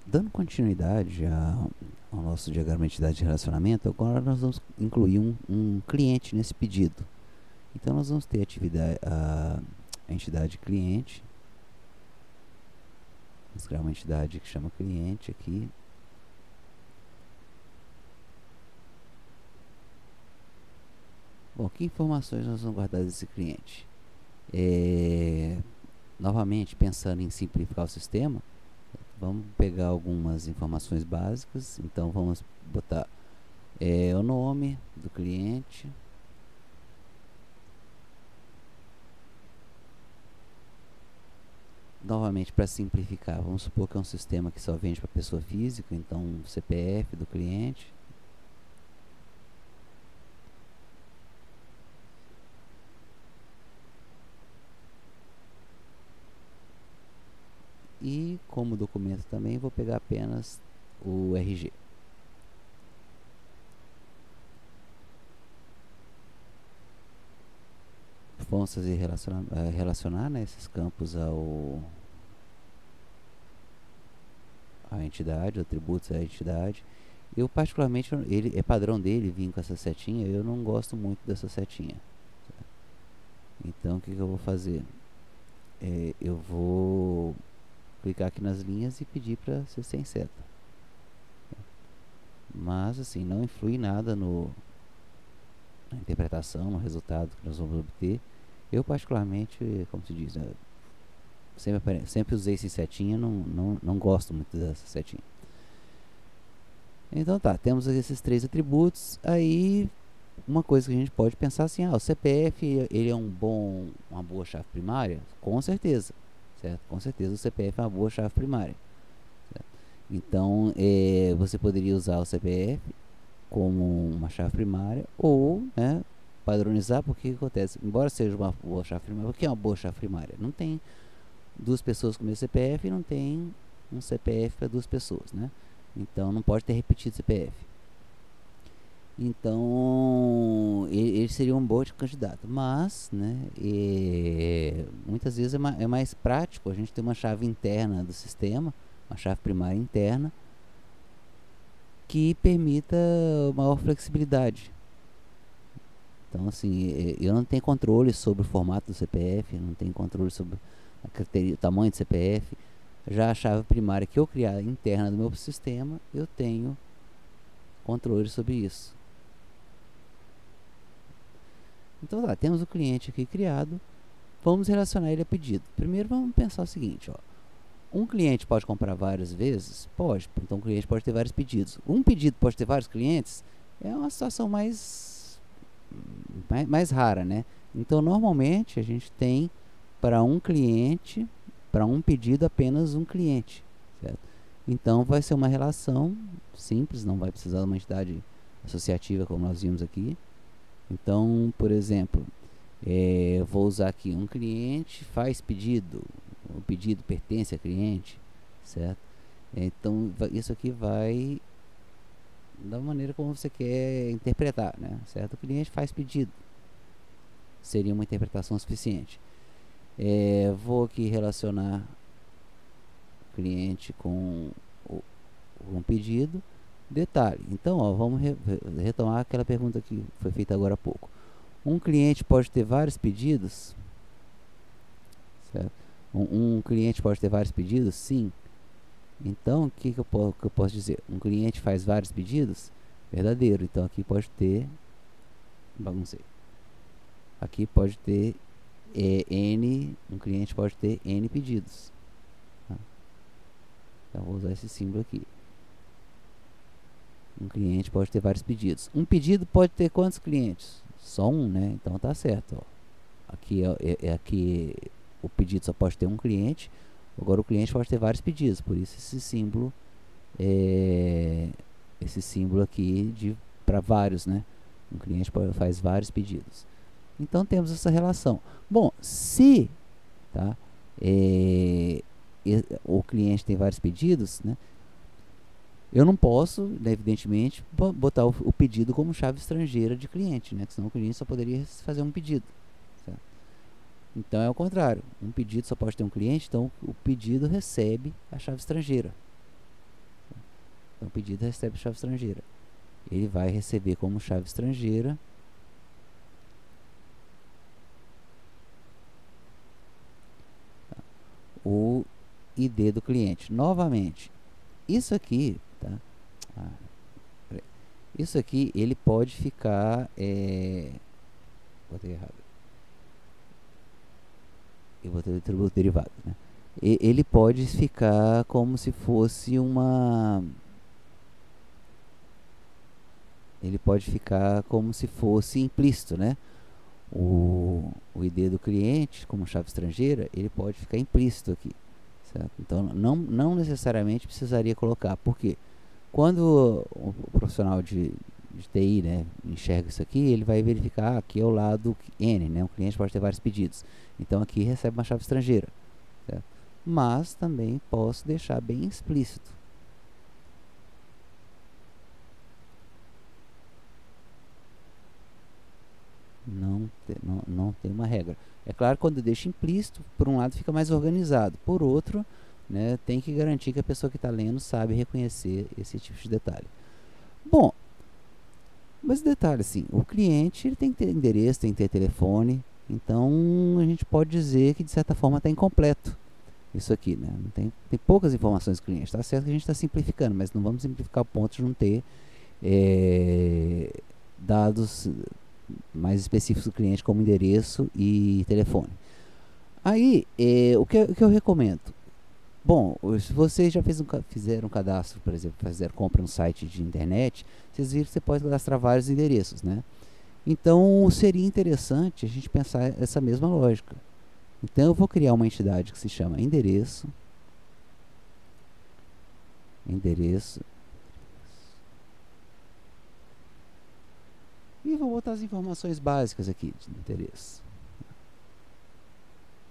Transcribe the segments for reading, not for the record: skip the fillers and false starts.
Dando continuidade ao nosso diagrama de entidade de relacionamento, agora nós vamos incluir um cliente nesse pedido. Então nós vamos ter a entidade cliente. Vamos criar uma entidade que chama cliente aqui. Bom, que informações nós vamos guardar desse cliente? Novamente, pensando em simplificar o sistema, vamos pegar algumas informações básicas. Então vamos botar o nome do cliente, novamente, para simplificar, vamos supor que é um sistema que só vende para pessoa física, então o CPF do cliente. E como documento também vou pegar apenas o RG. Vamos fazer relacionar, né, esses campos à entidade, atributos à entidade. Eu particularmente, ele é padrão dele vir com essa setinha, eu não gosto muito dessa setinha. Então o que eu vou fazer? Eu vou clicar aqui nas linhas e pedir para ser sem seta. Mas assim, não influi nada na interpretação, no resultado que nós vamos obter. Eu particularmente, como se diz, sempre usei esse setinha, não gosto muito dessa setinha. Então tá, temos esses três atributos. Aí uma coisa que a gente pode pensar assim, o CPF ele é uma boa chave primária? Com certeza, certo? Com certeza o CPF é uma boa chave primária, certo? Então você poderia usar o CPF como uma chave primária ou, né, padronizar, porque o que acontece? Embora seja uma boa chave primária, o que é uma boa chave primária? Não tem duas pessoas com o mesmo CPF e não tem um CPF para duas pessoas, né? Então não pode ter repetido CPF. Então ele seria um bom candidato, mas, né, muitas vezes é mais prático a gente ter uma chave interna do sistema, uma chave primária interna, que permita maior flexibilidade. Então, assim, eu não tenho controle sobre o formato do CPF, não tenho controle sobre o tamanho do CPF. Já a chave primária que eu criar interna do meu sistema, eu tenho controle sobre isso. Então, tá, temos o cliente aqui criado. Vamos relacionar ele a pedido. Primeiro, vamos pensar o seguinte, um cliente pode comprar várias vezes? Pode. Então, o cliente pode ter vários pedidos. Um pedido pode ter vários clientes? É uma situação mais rara, né? Então, normalmente, a gente tem para um cliente, para um pedido, apenas um cliente, certo? Então, vai ser uma relação simples, não vai precisar de uma entidade associativa, como nós vimos aqui. Então, por exemplo, eu vou usar aqui um cliente faz pedido, o pedido pertence a cliente, certo? Então, isso aqui vai da maneira como você quer interpretar, né? Certo? O cliente faz pedido, seria uma interpretação suficiente. Vou aqui relacionar cliente com um pedido. Detalhe, então, vamos retomar aquela pergunta que foi feita agora há pouco. Um cliente pode ter vários pedidos? Certo? Um cliente pode ter vários pedidos? Sim. Então, o que eu posso dizer? Um cliente faz vários pedidos? Verdadeiro. Então, aqui pode ter... baguncei. Aqui pode ter um cliente pode ter N pedidos. Tá? Então, vou usar esse símbolo aqui. Um cliente pode ter vários pedidos. Um pedido pode ter quantos clientes? Só um, né? Então tá certo. Aqui aqui o pedido só pode ter um cliente. Agora o cliente pode ter vários pedidos. Por isso esse símbolo aqui para vários, né? Um cliente faz vários pedidos. Então temos essa relação. Bom, se o cliente tem vários pedidos, né? Eu não posso, né, evidentemente, botar o pedido como chave estrangeira de cliente, né? Senão o cliente só poderia fazer um pedido, certo? Então é o contrário. Um pedido só pode ter um cliente, então o pedido recebe a chave estrangeira. Então, o pedido recebe chave estrangeira. Ele vai receber como chave estrangeira o ID do cliente. Novamente, isso aqui, tá? Isso aqui ele pode ficar, botei errado. Eu botei o tributo derivado, né? Ele pode ficar como se fosse uma, ele pode ficar como se fosse implícito, né? O ID do cliente como chave estrangeira, ele pode ficar implícito aqui, certo? Então não necessariamente precisaria colocar. Por quê? Quando o profissional de TI, né, enxerga isso aqui, ele vai verificar aqui é o lado N, né? Um cliente pode ter vários pedidos. Então aqui recebe uma chave estrangeira, certo? Mas também posso deixar bem explícito. Não tem uma regra. É claro que quando eu deixo implícito, por um lado fica mais organizado, por outro, né, tem que garantir que a pessoa que está lendo sabe reconhecer esse tipo de detalhe. Bom, mas detalhe assim, o cliente ele tem que ter endereço, tem que ter telefone, então a gente pode dizer que de certa forma está incompleto isso aqui, né? Tem poucas informações do cliente. Está certo que a gente está simplificando, mas não vamos simplificar o ponto de não ter dados mais específicos do cliente, como endereço e telefone. Aí, o que eu recomendo? Bom, se vocês já fizeram um cadastro, por exemplo, fizeram compra no site de internet, vocês viram que você pode cadastrar vários endereços, né? Então, seria interessante a gente pensar essa mesma lógica. Então, eu vou criar uma entidade que se chama endereço, e vou botar as informações básicas aqui de endereço.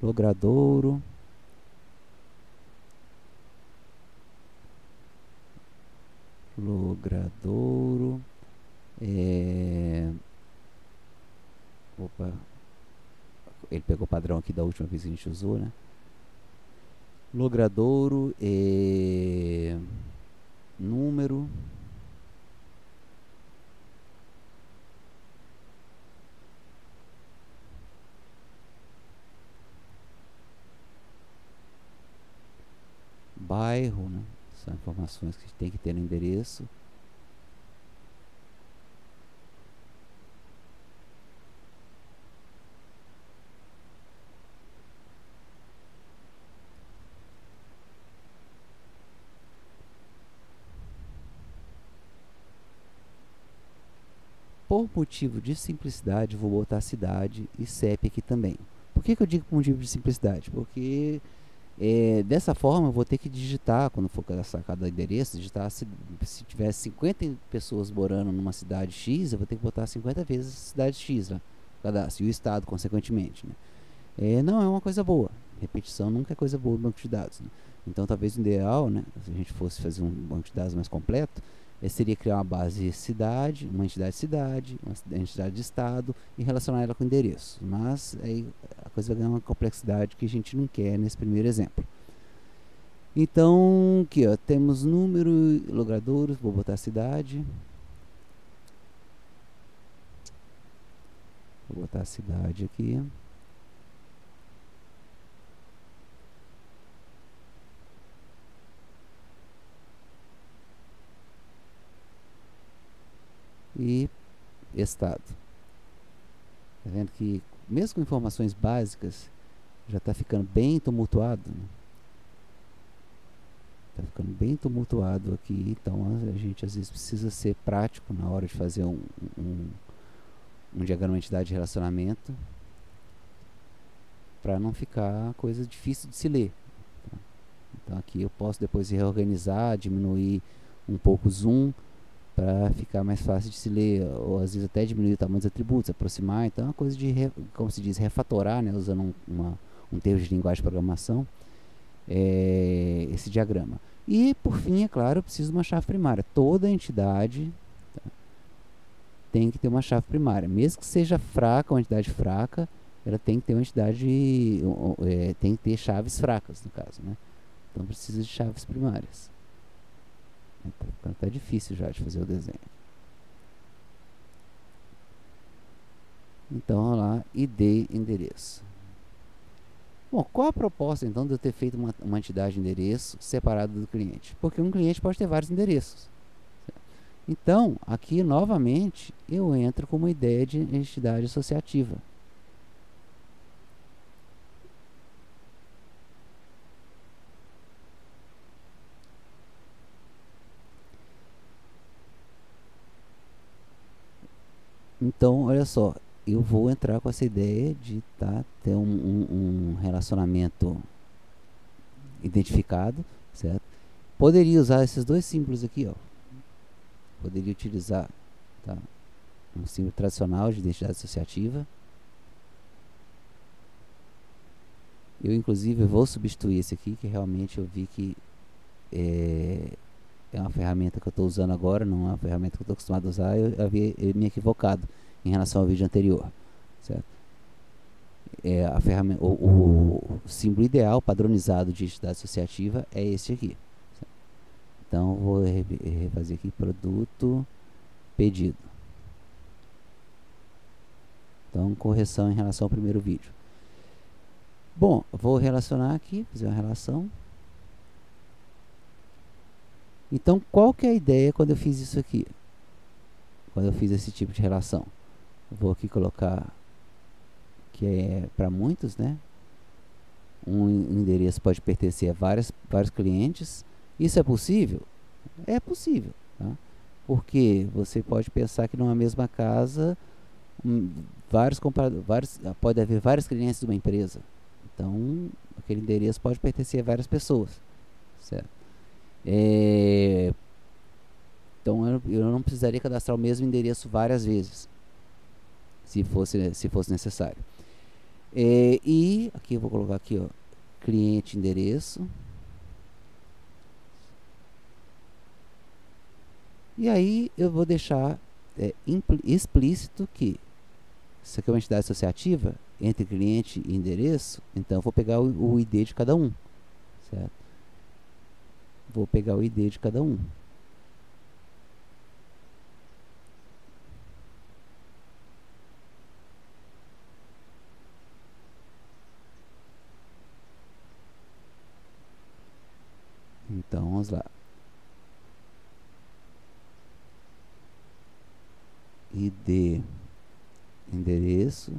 Logradouro, opa, ele pegou o padrão aqui da última vez que a gente usou, né? Logradouro, número, bairro, né? São informações que tem que ter no endereço. Por motivo de simplicidade, vou botar cidade e CEP aqui também. Por que eu digo por motivo de simplicidade? Porque dessa forma eu vou ter que digitar, quando for cadastrar cada endereço, digitar se tiver 50 pessoas morando numa cidade X, eu vou ter que botar 50 vezes a cidade X lá, cadastro, e o estado, consequentemente, né? Não é uma coisa boa. Repetição nunca é coisa boa no banco de dados, né? Então talvez o ideal, né, se a gente fosse fazer um banco de dados mais completo, seria criar uma base cidade, uma entidade cidade, uma entidade de estado e relacionar ela com endereço. Mas aí a coisa vai ganhar uma complexidade que a gente não quer nesse primeiro exemplo. Então, aqui ó, temos número, logradouros, vou botar cidade. Vou botar a cidade aqui. E estado. Tá vendo que mesmo com informações básicas já está ficando bem tumultuado, né? Está ficando bem tumultuado aqui, então a gente às vezes precisa ser prático na hora de fazer um diagrama de entidade de relacionamento para não ficar coisa difícil de se ler, tá? Então aqui eu posso depois reorganizar, diminuir um pouco o zoom para ficar mais fácil de se ler, ou às vezes até diminuir o tamanho dos atributos, aproximar. Então é uma coisa de, como se diz, refatorar, né, usando um termo de linguagem de programação, esse diagrama. E por fim, é claro, eu preciso de uma chave primária. Toda entidade, tá, tem que ter uma chave primária, mesmo que seja fraca, uma entidade fraca, ela tem que ter uma entidade, tem que ter chaves fracas, no caso, né? Então precisa de chaves primárias, para Tá difícil já de fazer o desenho. Então, vamos lá, ID endereço. Bom, qual a proposta então de eu ter feito uma entidade de endereço separada do cliente? Porque um cliente pode ter vários endereços. Então, aqui novamente eu entro com uma ideia de entidade associativa. Então, olha só, eu vou entrar com essa ideia de ter um relacionamento identificado, certo? Poderia usar esses dois símbolos aqui, ó. Poderia utilizar, tá, um símbolo tradicional de identidade associativa. Eu inclusive vou substituir esse aqui, que realmente eu vi que é uma ferramenta que eu estou usando agora, não é uma ferramenta que eu estou acostumado a usar. Eu havia me equivocado em relação ao vídeo anterior, certo? A ferramenta, o símbolo ideal padronizado de entidade associativa é este aqui, certo? Então vou refazer aqui produto pedido. Então correção em relação ao primeiro vídeo. Bom, vou relacionar aqui, fazer uma relação. Então, qual que é a ideia quando eu fiz isso aqui? Quando eu fiz esse tipo de relação? Vou aqui colocar que é para muitos, né? Um endereço pode pertencer a vários clientes. Isso é possível? É possível, tá? Porque você pode pensar que numa mesma casa pode haver vários clientes de uma empresa. Então, aquele endereço pode pertencer a várias pessoas, certo? Então eu não precisaria cadastrar o mesmo endereço várias vezes, se fosse necessário. E aqui eu vou colocar aqui, ó, cliente endereço. E aí eu vou deixar explícito que isso aqui é uma entidade associativa entre cliente e endereço. Então eu vou pegar o ID de cada um, certo? Vou pegar o ID de cada um. Então vamos lá. ID endereço.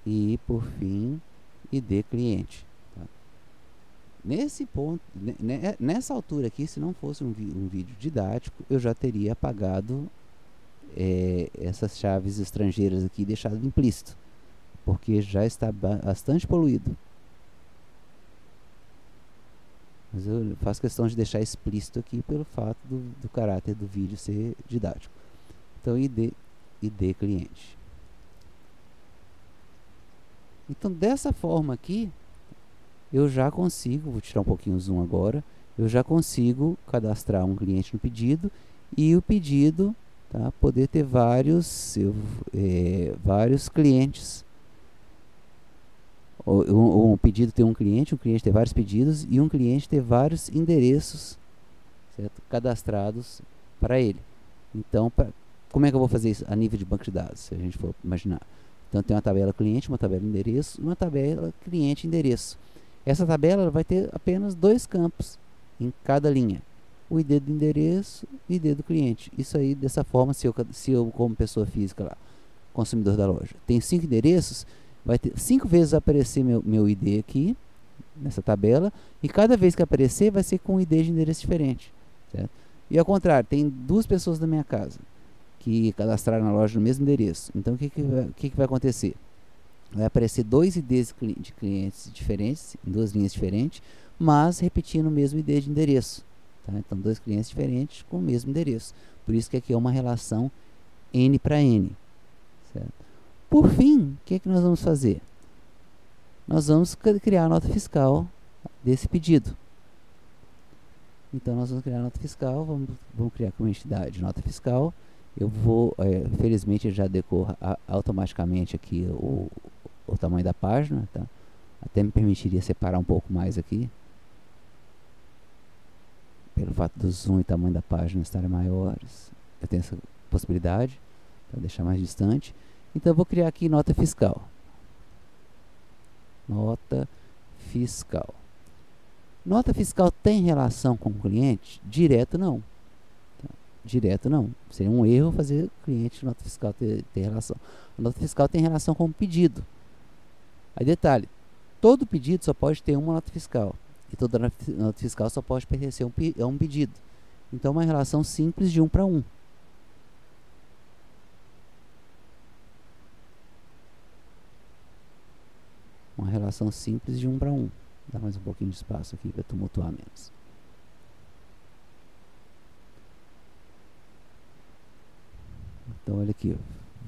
E por fim, ID cliente. Tá? Nesse ponto, nessa altura aqui, se não fosse um vídeo didático, eu já teria apagado essas chaves estrangeiras aqui e deixado implícito, porque já está bastante poluído. Mas eu faço questão de deixar explícito aqui pelo fato do caráter do vídeo ser didático. Então, ID cliente. Então, dessa forma aqui, eu já consigo, vou tirar um pouquinho o zoom agora, eu já consigo cadastrar um cliente no pedido e o pedido, tá, poder ter vários clientes. Um pedido ter um cliente ter vários pedidos e um cliente ter vários endereços, certo, cadastrados para ele. Então, como é que eu vou fazer isso a nível de banco de dados, se a gente for imaginar? Então tem uma tabela cliente, uma tabela endereço e uma tabela cliente endereço. Essa tabela vai ter apenas dois campos em cada linha: o ID do endereço e o ID do cliente. Isso aí, dessa forma, se eu como pessoa física lá, consumidor da loja, tenho 5 endereços, vai ter 5 vezes aparecer meu ID aqui nessa tabela, e cada vez que aparecer vai ser com um ID de endereço diferente, certo? E ao contrário, tem 2 pessoas da minha casa que cadastraram na loja no mesmo endereço. Então o que vai acontecer? Vai aparecer 2 IDs de clientes diferentes, em 2 linhas diferentes, mas repetindo o mesmo ID de endereço, tá? Então 2 clientes diferentes com o mesmo endereço. Por isso que aqui é uma relação N para N, certo? Por fim, o que nós vamos fazer? Nós vamos criar a nota fiscal desse pedido. Então nós vamos criar a nota fiscal, vamos criar como entidade nota fiscal. Eu vou, felizmente já decorra automaticamente aqui o tamanho da página, tá? Até me permitiria separar um pouco mais aqui, pelo fato do zoom e tamanho da página estarem maiores. Eu tenho essa possibilidade para deixar mais distante. Então eu vou criar aqui nota fiscal. Nota fiscal. Nota fiscal tem relação com o cliente? Direto não. Tá? Direto não. Seria um erro fazer o cliente nota fiscal ter relação. A nota fiscal tem relação com o pedido. Aí detalhe, todo pedido só pode ter uma nota fiscal. E toda nota fiscal só pode pertencer a um pedido. Então uma relação simples de 1 para 1. Uma relação simples de 1 para 1. Dá mais um pouquinho de espaço aqui para tumultuar menos. Então olha aqui,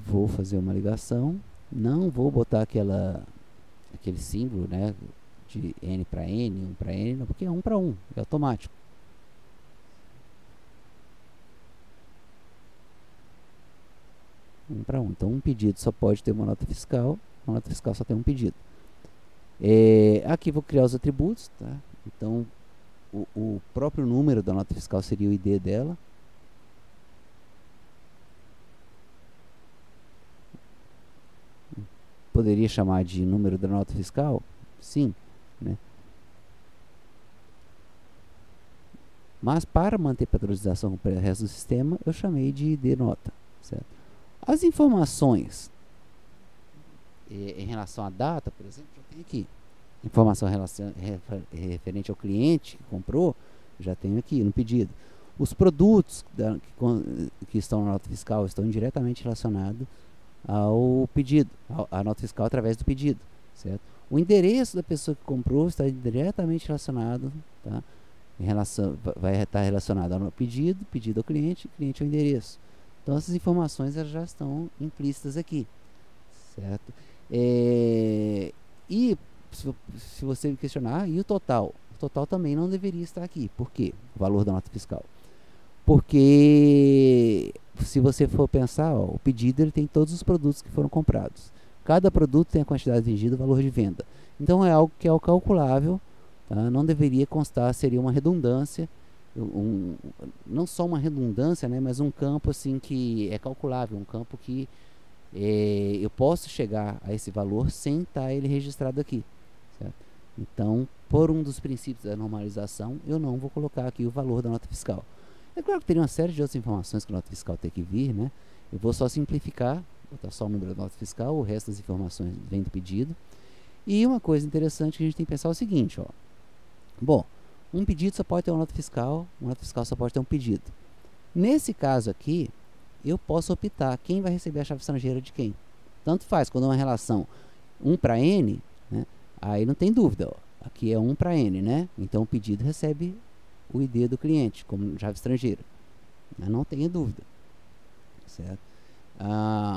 vou fazer uma ligação. Não vou botar aquele símbolo, né, de N para N, 1 para N, não, porque é 1 para 1, é automático. Um para 1. Então um pedido só pode ter uma nota fiscal só tem um pedido. Aqui vou criar os atributos, tá? Então o próprio número da nota fiscal seria o ID dela. Poderia chamar de número da nota fiscal? Sim, né? Mas para manter padronização com o resto do sistema, eu chamei de ID nota, certo? As informações em relação à data, por exemplo, já tem aqui. Informação referente ao cliente que comprou, já tenho aqui no pedido. Os produtos que estão na nota fiscal estão diretamente relacionados ao pedido, à nota fiscal através do pedido, certo? O endereço da pessoa que comprou está diretamente relacionado, tá? Vai estar relacionado ao pedido ao cliente ao endereço. Então essas informações elas já estão implícitas aqui, certo? E se você me questionar, e o total? O total também não deveria estar aqui. Por quê? O valor da nota fiscal. Porque se você for pensar, ó, o pedido ele tem todos os produtos que foram comprados. Cada produto tem a quantidade vendida e o valor de venda. Então é algo que é calculável, tá? Não deveria constar, seria uma redundância, não só uma redundância, né, mas um campo assim que é calculável, um campo que eu posso chegar a esse valor sem estar ele registrado aqui, certo? Então, por um dos princípios da normalização, eu não vou colocar aqui o valor da nota fiscal. É claro que teria uma série de outras informações que a nota fiscal tem que vir, né? Eu vou só simplificar, botar só o número da nota fiscal, o resto das informações vem do pedido. E uma coisa interessante que a gente tem que pensar é o seguinte, ó. Bom, um pedido só pode ter uma nota fiscal só pode ter um pedido. Nesse caso aqui, eu posso optar quem vai receber a chave estrangeira de quem. Tanto faz, quando é uma relação 1 para N, né, aí não tem dúvida, ó, aqui é 1 para N, né? Então o pedido recebe o ID do cliente como chave estrangeira, não tenha dúvida, certo?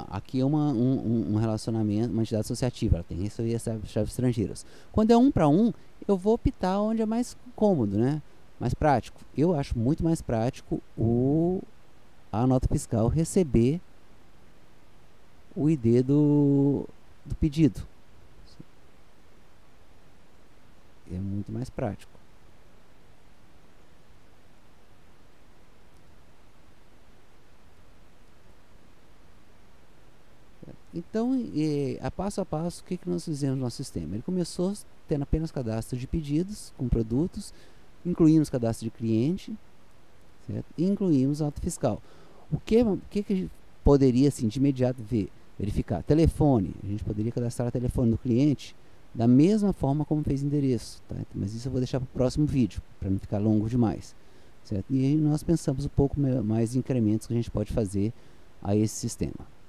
Aqui é um relacionamento, uma entidade associativa, ela tem que receber as chaves estrangeiras. Quando é 1 para 1, eu vou optar onde é mais cômodo, né? Mais prático. Eu acho muito mais prático a nota fiscal receber o ID do pedido. É muito mais prático. Então, a passo, o que nós fizemos no nosso sistema? Ele começou tendo apenas cadastro de pedidos com produtos, incluímos cadastro de cliente, certo? E incluímos a nota fiscal. O que a gente poderia, assim, de imediato verificar? Telefone. A gente poderia cadastrar o telefone do cliente da mesma forma como fez endereço, tá? Mas isso eu vou deixar para o próximo vídeo, para não ficar longo demais, certo? E aí nós pensamos um pouco mais em incrementos que a gente pode fazer a esse sistema.